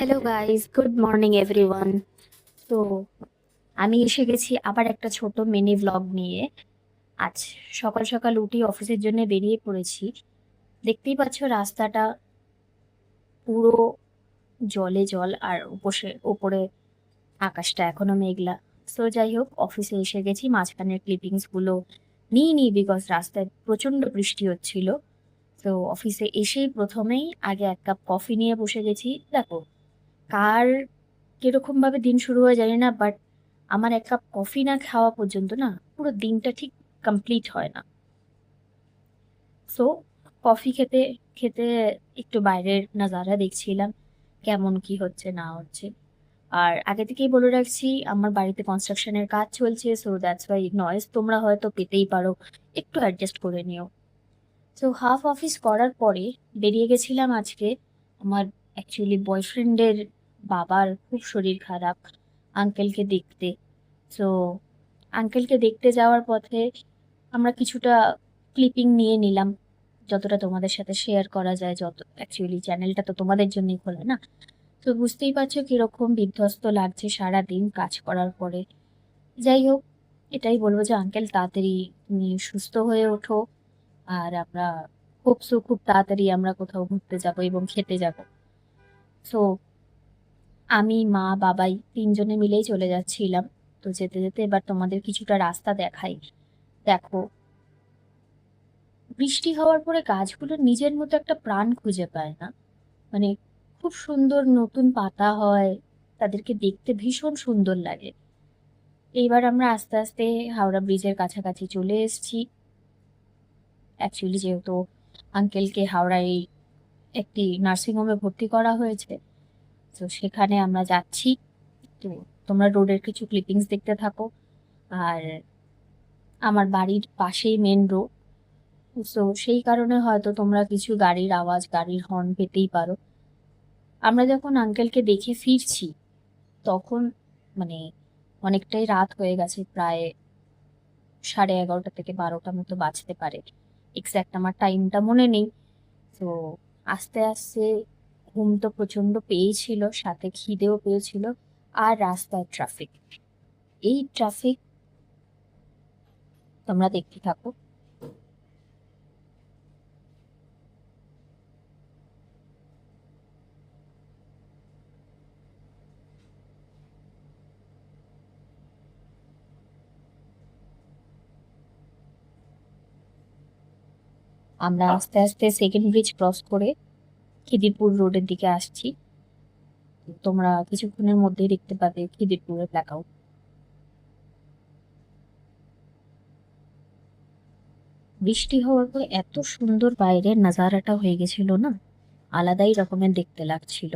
Hello guys, good morning everyone. তো আমি এসে গেছি আবার একটা ছোট মিনি ভ্লগ নিয়ে। আজ সকাল সকাল উঠে অফিসের জন্য বেরিয়ে পড়েছি। দেখতেই পাচ্ছ রাস্তাটা পুরো জলে জল, আর ওপরে আকাশটা এখনো মেঘলা। সো যাই হোক, অফিসে এসে গেছি। মাঝখানের ক্লিপিংস গুলো নিই বিকজ রাস্তায় প্রচন্ড বৃষ্টি হচ্ছিল। তো অফিসে এসেই প্রথমেই আগে এক কাপ কফি নিয়ে বসে গেছি। দেখো, কার কিরকম ভাবে দিন শুরু হয় জানি না, বাট আমার এক কাপ কফি না খাওয়া পর্যন্ত না পুরো দিনটা ঠিক কমপ্লিট হয় না। সো কফি খেতে খেতে একটু বাইরের নাজারা দেখছিলাম, কেমন কি হচ্ছে না হচ্ছে। আর আগে থেকেই বলে রাখছি, আমার বাড়িতে কনস্ট্রাকশনের কাজ চলছে, সো দ্যাটস ওয়াই নয়েজ তোমরা হয়তো পেতেই পারো, একটু অ্যাডজাস্ট করে নিও। তো হাফ অফিস করার পরে বেরিয়ে গেছিলাম আজকে। আমার অ্যাকচুয়ালি বয়ফ্রেন্ডের বাবার খুব শরীর খারাপ, আঙ্কেলকে দেখতে। তো আঙ্কেলকে দেখতে যাওয়ার পথে আমরা কিছুটা ক্লিপিং নিয়ে নিলাম, যতটা তোমাদের সাথে শেয়ার করা যায়। যত অ্যাকচুয়ালি চ্যানেলটা তো তোমাদের জন্যই খোলা না। তো বুঝতেই পারছো কিরকম বিধ্বস্ত লাগছে সারা দিন কাজ করার পরে। যাই হোক, এটাই বলবো যে আঙ্কেল তাড়াতাড়ি তুমি সুস্থ হয়ে ওঠো, আর আমরা খুব তাড়াতাড়ি আমরা কোথাও ঘুরতে যাব এবং খেতে যাব। সো আমি, মা, বাবাই তিনজনে মিলেই চলে যাচ্ছিলাম। তো যেতে যেতে এবার তোমাদের কিছুটা রাস্তা দেখাই। দেখো, বৃষ্টি হওয়ার পরে গাছগুলো নিজের মতো একটা প্রাণ খুঁজে পায় না? মানে খুব সুন্দর নতুন পাতা হয়, তাদেরকে দেখতে ভীষণ সুন্দর লাগে। এইবার আমরা আস্তে আস্তে হাওড়া ব্রিজের কাছাকাছি চলে এসেছি। অ্যাকচুয়ালি যেহেতু আঙ্কেলকে হাওড়ায় একটি নার্সিং হোমে ভর্তি করা হয়েছে, তো সেখানে আমরা যাচ্ছি। তো তোমরা রোডের কিছু ক্লিপিংস দেখতে থাকো। আর আমার বাড়ির পাশেই মেন রোড, তো সেই কারণে হয়তো তোমরা কিছু গাড়ির আওয়াজ, গাড়ির হর্ন পেতেই পারো। আমরা যখন আঙ্কেলকে দেখে ফিরছি তখন মানে অনেকটাই রাত হয়ে গেছে, প্রায় 11:30 থেকে 12টা মতো বাজতে পারে। এক্স্যাক্ট আমার টাইমটা মনে নেই। তো আস্তে আস্তে ঘুম তো প্রচন্ড পেয়েছিল, সাথে খিদেও পেয়েছিল, আর রাস্তায় ট্রাফিক। এই ট্রাফিক তোমরা দেখতে থাকো। আমরা আস্তে আস্তে সেকেন্ড ব্রিজ ক্রস করে খিদিরপুর রোডের দিকে আসছি। তোমরা কিছুক্ষণের মধ্যেই দেখতে পাবে খিদিরপুরের ব্ল্যাক আউট। বৃষ্টি হওয়ার পর এত সুন্দর বাইরের নাজারাটা হয়ে গেছিল না, আলাদাই রকমের দেখতে লাগছিল।